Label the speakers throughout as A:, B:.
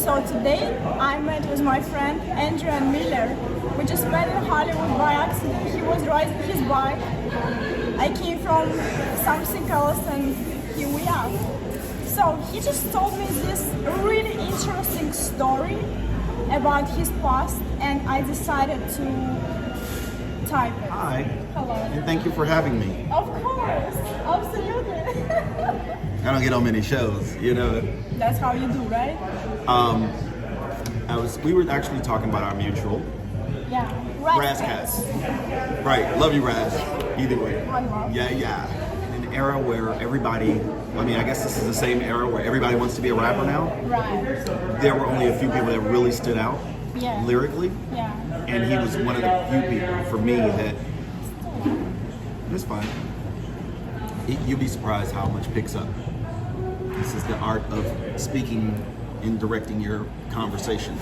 A: So today I met with my friend Adrian Miller. We just met in Hollywood by accident. He was riding his bike. I came from something else and here we are. So he just told me this really interesting story about his past and I decided to type it.
B: Hi.
A: Hello.
B: And thank you for having me.
A: Of course, absolutely.
B: I don't get on many shows, you know.
A: That's how you do, right?
B: We were actually talking about our mutual
A: Yeah.
B: Razcats. Right, love you Raz. Either way.
A: One love.
B: Yeah. In an era where everybody, I guess this is the same era where everybody wants to be a rapper now.
A: Right.
B: There were only a few people that really stood out
A: Yeah.
B: lyrically.
A: Yeah.
B: And he was one of the few people for me that, it's fine. You'll be surprised how much picks up. This is the art of speaking and directing your conversations.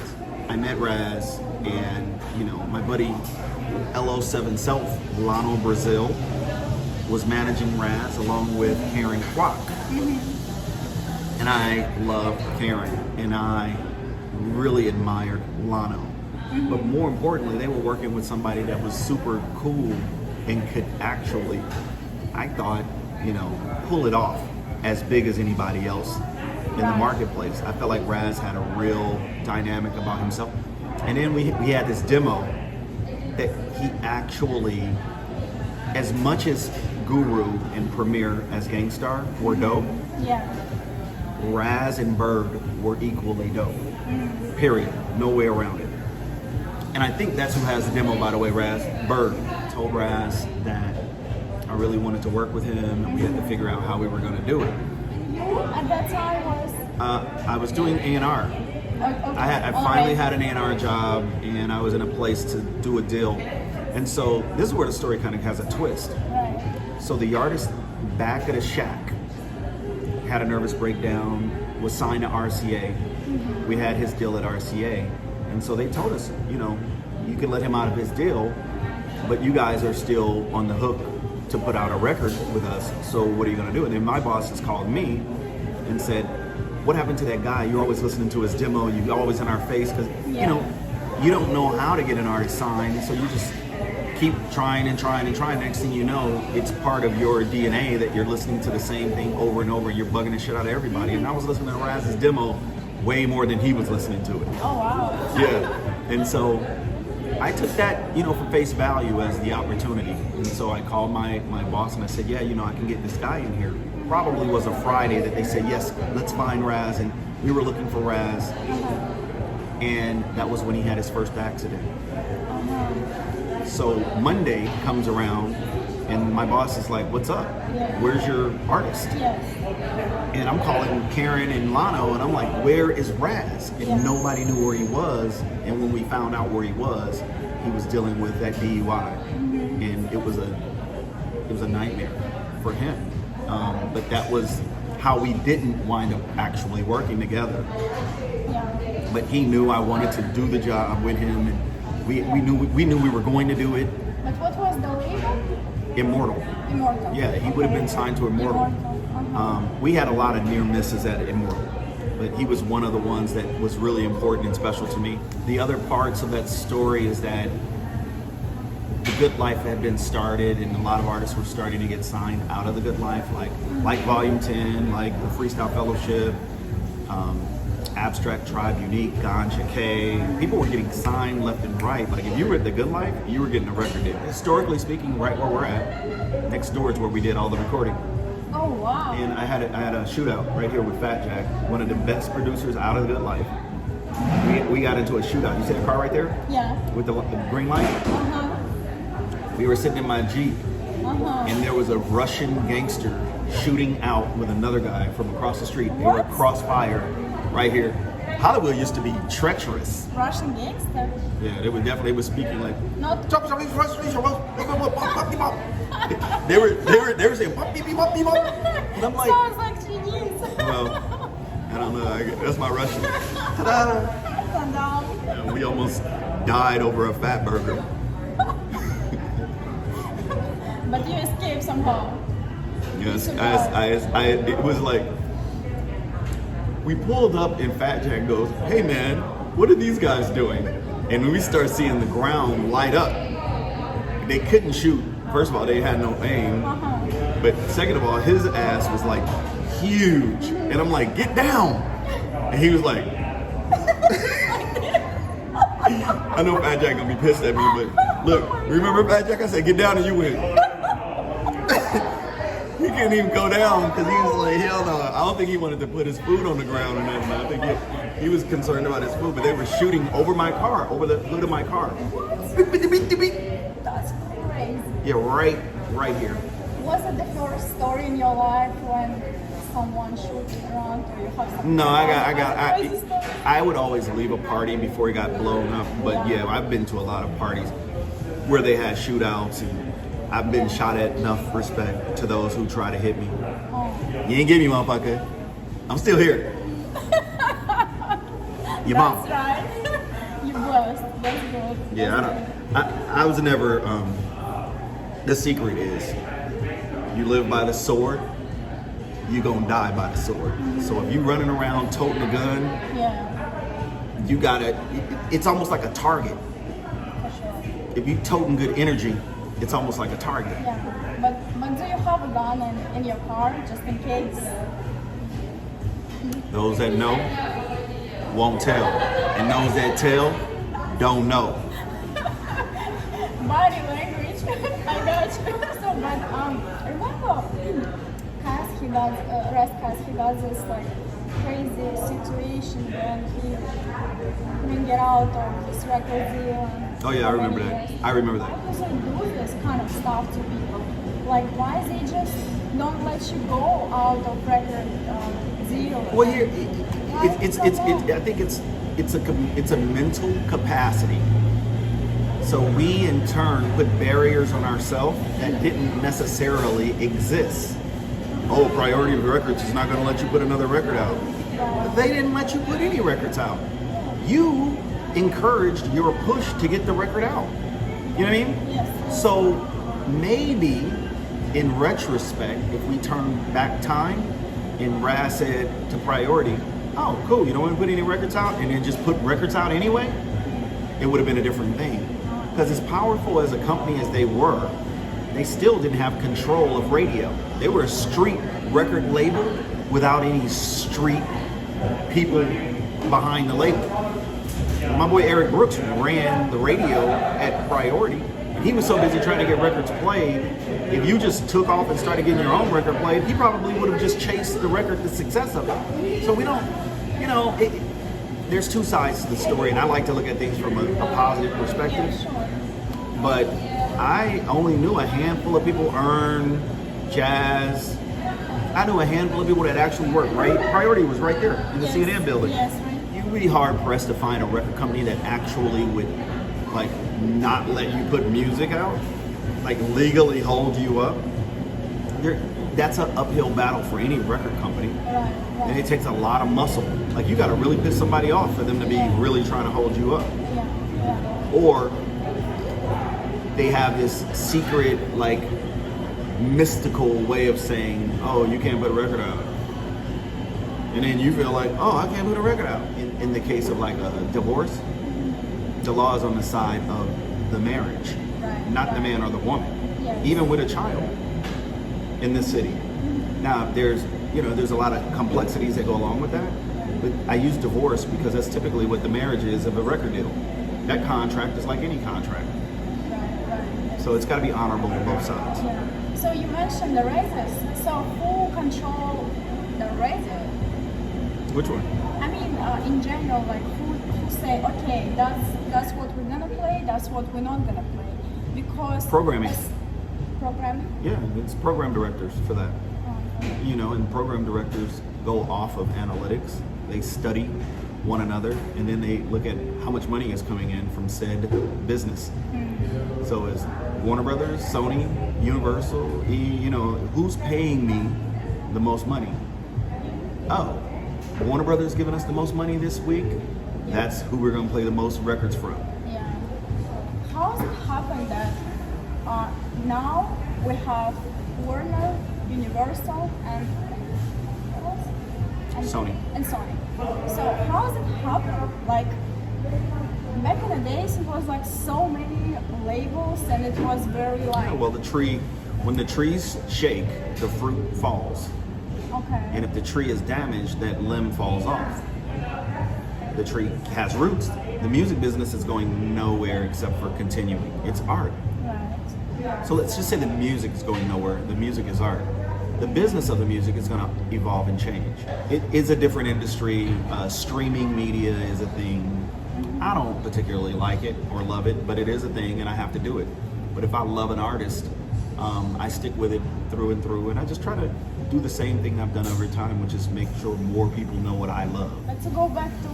B: I met Raz and, my buddy LO7 Self, Lano Brazil, was managing Raz along with Karen Kwok. And I loved Karen and I really admired Lano. But more importantly, they were working with somebody that was super cool and could actually, I thought, pull it off as big as anybody else in the marketplace. I felt like Raz had a real dynamic about himself. And then we had this demo that he actually, as much as Guru and Premier as Gangstar were dope,
A: Yeah.
B: Raz and Bird were equally dope. Period. No way around it. And I think that's who has the demo, by the way, Raz. Bird told Raz that I really wanted to work with him and we had to figure out how we were going to do it.
A: You at that time was
B: I was doing A&R.
A: okay.
B: I finally had an A&R job and I was in a place to do a deal. And so this is where the story kind of has a twist.
A: Right.
B: So the artist back at a shack had a nervous breakdown, was signed to RCA. We had his deal at RCA. And so they told us, you can let him out of his deal, but you guys are still on the hook to put out a record with us. So what are you gonna do? And then my boss has called me and said, what happened to that guy? You're always listening to his demo. You're always in our face because, you don't know how to get an artist signed. So you just keep trying and trying and trying. Next thing you know, it's part of your DNA that you're listening to the same thing over and over. You're bugging the shit out of everybody. And I was listening to Raz's demo way more than he was listening to it.
A: Oh wow.
B: Yeah. And so I took that, for face value as the opportunity. And so I called my boss and I said, yeah, I can get this guy in here. Probably was a Friday that they said, yes, let's find Raz. And we were looking for Raz. And that was when he had his first accident. So Monday comes around and my boss is like, what's up? Where's your artist?
A: Yes.
B: And I'm calling Karen and Lano and I'm like, where is Raz? And nobody knew where he was. And when we found out where he was dealing with that DUI. And it was a nightmare for him. But that was how we didn't wind up actually working together.
A: Yeah.
B: But he knew I wanted to do the job with him and we knew we were going to do it.
A: But what was the label?
B: Immortal.
A: Immortal.
B: Yeah, he would have been signed to Immortal. We had a lot of near misses at Immortal, but he was one of the ones that was really important and special to me. The other parts of that story is that the Good Life had been started and a lot of artists were starting to get signed out of the Good Life, like Volume 10, like the Freestyle Fellowship, Abstract Tribe, Unique, Ganja K. People were getting signed left and right. Like if you were at the Good Life, you were getting a record deal. Historically speaking, right where we're at, next door is where we did all the recording.
A: Oh wow.
B: And I had a shootout right here with Fat Jack, one of the best producers out of the Good Life. We got into a shootout. You see the car right there?
A: Yeah.
B: With the green light? We were sitting in my Jeep, and there was a Russian gangster shooting out with another guy from across the street. They were crossfire right here. Hollywood used to be treacherous.
A: Russian gangster?
B: Yeah, they were speaking like.
A: Not.
B: They were saying bop beep beep bop beep bop. And I'm like,
A: sounds like Chinese.
B: well, I don't know. That's my Russian. Ta-da! Yeah, we almost died over a fat burger.
A: But you escaped somehow.
B: Yes, it was like we pulled up and Fat Jack goes, "Hey man, what are these guys doing?" And when we start seeing the ground light up, they couldn't shoot. First of all, they had no aim. But second of all, his ass was like huge. And I'm like, "Get down." And he was like, I know Fat Jack gonna be pissed at me, but look, remember Fat Jack? I said, "Get down," and you went. He couldn't even go down because he was like, hell no. I don't think he wanted to put his food on the ground or nothing. I think he was concerned about his food, but they were shooting over my car, over the hood of my car.
A: That's crazy.
B: Yeah, right here.
A: Was it the first story in your life when someone shoots around or you have something?
B: No, I would always leave a party before it got blown up. But yeah, I've been to a lot of parties where they had shootouts, and I've been shot at. Enough respect to those who try to hit me. You ain't get me, motherfucker. I'm still here. Your mom.
A: That's right. You blessed. That's good.
B: Yeah, I was never. The secret is, you live by the sword, you gonna die by the sword. So if you running around toting a gun, you gotta. It's almost like a target.
A: For sure.
B: If you toting good energy, it's almost like a target.
A: Yeah, but do you have a gun in your car just in case?
B: Those that know won't tell, and those that tell don't know.
A: Body language. I got you. So, but remember, Cass, he does this like crazy situation when he couldn't get out of this record deal.
B: Oh yeah, I remember that. I remember that.
A: Why does he do this kind of stuff to people? Like, why is he just don't let you go out of record deal?
B: Well, here, I think it's a mental capacity. So we in turn put barriers on ourselves that didn't necessarily exist. Oh, Priority Records is not going to let you put another record out. But they didn't let you put any records out. You encouraged your push to get the record out. You know what I mean?
A: Yes.
B: So maybe in retrospect, if we turn back time and Raz said to Priority, "Oh, cool, you don't want to put any records out," and then just put records out anyway, it would have been a different thing. Because as powerful as a company as they were, they still didn't have control of radio. They were a street record label without any street people behind the label. My boy Eric Brooks ran the radio at Priority. He was so busy trying to get records played, if you just took off and started getting your own record played, he probably would have just chased the success of it. So we don't, there's two sides to the story, and I like to look at things from a positive perspective. But I only knew a handful of people, Earn, Jazz. I knew a handful of people that actually worked, right? Priority was right there in the CNN building.
A: Yes, right.
B: You'd be hard pressed to find a record company that actually would like not let you put music out, like legally hold you up. That's an uphill battle for any record company.
A: Right.
B: And it takes a lot of muscle. Like you got to really piss somebody off for them to be really trying to hold you up.
A: Yeah.
B: Or they have this secret, like mystical way of saying, "Oh, you can't put a record out," and then you feel like, "Oh, I can't put a record out." In the case of like a divorce, the law is on the side of the marriage, not the man or the woman.
A: Yes.
B: Even with a child in this city. Now, there's a lot of complexities that go along with that, but I use divorce because that's typically what the marriage is of a record deal. That contract is like any contract.
A: Right.
B: So it's got to be honorable on both sides.
A: Yeah. So you mentioned the races. So who control the races?
B: Which one?
A: I mean, in general, like who say, okay, that's what we're gonna play, that's what we're not gonna play, because
B: Programming.
A: Programming.
B: Yeah, it's program directors for that. And program directors go off of analytics. They study one another, and then they look at how much money is coming in from said business. So is Warner Brothers, Sony, Universal, who's paying me the most money? Oh, Warner Brothers giving us the most money this week? That's who we're going to play the most records from.
A: Yeah. How has it happened that now we have Warner, Universal, and
B: Sony.
A: And Sony. So how does it happen? Like back in the days, it was like so many labels, and it was very like.
B: Yeah, well, when the trees shake, the fruit falls.
A: Okay.
B: And if the tree is damaged, that limb falls off. The tree has roots. The music business is going nowhere except for continuing. It's art.
A: Right. Yeah.
B: So let's just say the music is going nowhere. The music is art. The business of the music is going to evolve and change. It is a different industry. Streaming media is a thing. I don't particularly like it or love it, but it is a thing and I have to do it. But if I love an artist, I stick with it through and through, and I just try to do the same thing I've done over time, which is make sure more people know what I love.
A: But to go back to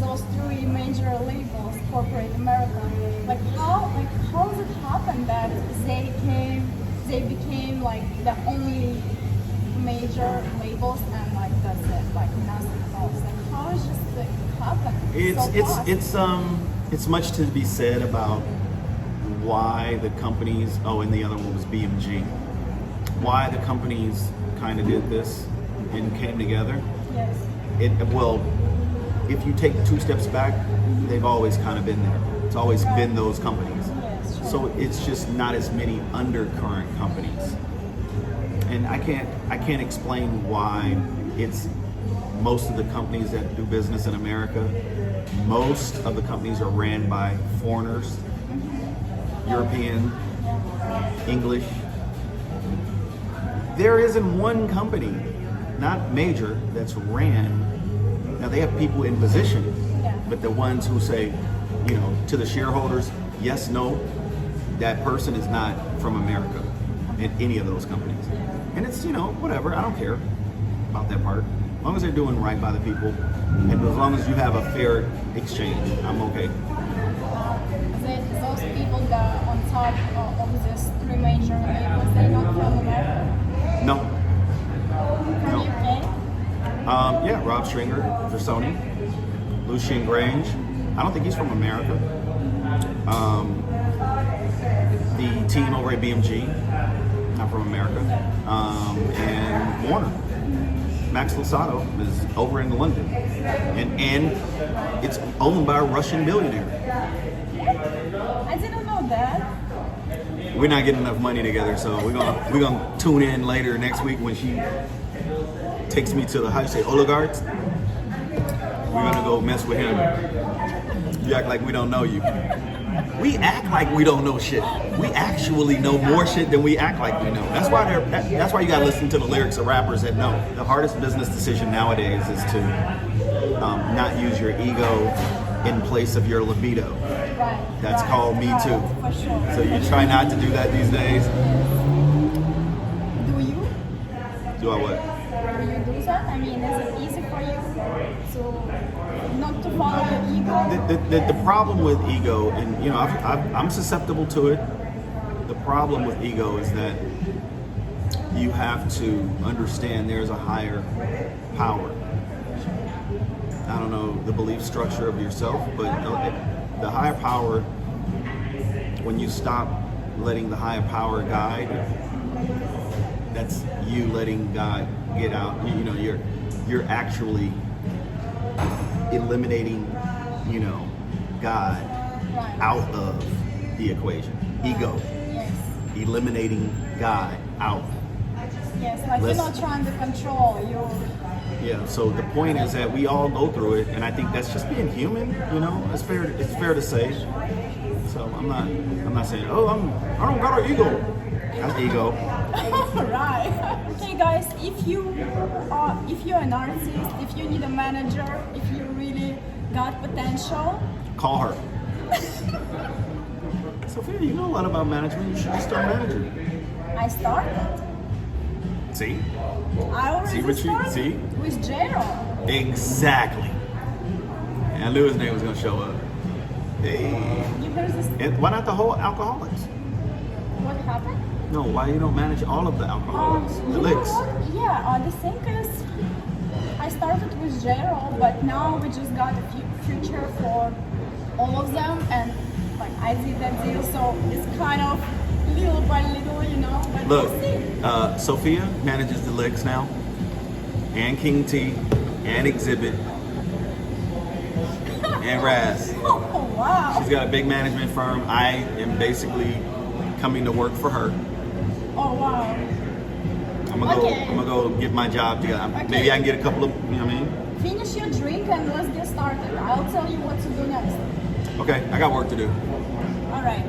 A: those three major labels, corporate America, how does it happen that they became like the only major labels and like that's it, like nothing else? Like how is just it happen?
B: It's much to be said about why the companies. Oh, and the other one was BMG. Why the companies kind of did this and came together.
A: Yes.
B: Well, if you take 2 steps back, they've always kind of been there. It's always been those companies.
A: Yes, sure.
B: So it's just not as many undercurrent companies. And I can't explain why it's most of the companies that do business in America, most of the companies are ran by foreigners, European, English. There isn't one company, not major, that's ran. Now they have people in position, but the ones who say, to the shareholders, yes, no, that person is not from America in any of those companies. And it's, whatever, I don't care about that part. As long as they're doing right by the people, and as long as you have a fair exchange, I'm okay.
A: Those people that are on top of these three major labels, they're not from America?
B: No.
A: From UK?
B: Yeah, Rob Stringer for Sony. Lucien Grange. I don't think he's from America. The team over at BMG, not from America. And Warner. Max Losato is over in London. And it's owned by a Russian billionaire.
A: I didn't know that.
B: We're not getting enough money together, so we're gonna tune in later next week when she takes me to the, how you say, oligarchs. We're gonna go mess with him. You act like we don't know you. We act like we don't know shit. We actually know more shit than we act like we know. That's why you gotta listen to the lyrics of rappers that know. The hardest business decision nowadays is to not use your ego in place of your libido.
A: Right.
B: That's called Me Too.
A: For sure.
B: So you try not to do that these days.
A: Do you?
B: Do I what?
A: Do you do that? I mean, is it easy for you to not to follow your ego?
B: The problem with ego, and I'm susceptible to it. The problem with ego is that you have to understand there's a higher power. I don't know the belief structure of yourself, but the higher power, when you stop letting the higher power guide, that's you letting God get out. You're actually eliminating, God out of the equation. Ego.
A: Yes.
B: Eliminating God out.
A: Yes, like you're not trying to control your.
B: Yeah, so the point is that we all go through it, and I think that's just being human. It's fair to say. So I'm not saying, I don't got an ego. That's ego.
A: Right. Okay, guys, if you're an artist, if you need a manager, if you really got potential,
B: call her. Sofiia, you know a lot about management. You should just start managing.
A: I started.
B: See?
A: I already started
B: See?
A: with Gerald.
B: Exactly. And I knew his name was going to show up. Hey.
A: You heard this?
B: And why not the whole alcoholics?
A: What happened?
B: No, why you don't manage all of the alcoholics? The licks.
A: Yeah, the thing is, I started with Gerald, but now we just got a future for all of them, and like I did that deal, so it's kind of little by little, but
B: Look,
A: we'll see.
B: Sofiia manages the licks now. and King T, and Exhibit, and Raz.
A: Oh, wow.
B: She's got a big management firm. I am basically coming to work for her.
A: Oh, wow.
B: I'm gonna
A: Okay.
B: go get my job together.
A: Okay.
B: Maybe I can get a couple of, you know what I mean?
A: Finish your drink and let's get started. I'll tell you what to do next.
B: Okay, I got work to do.
A: All right.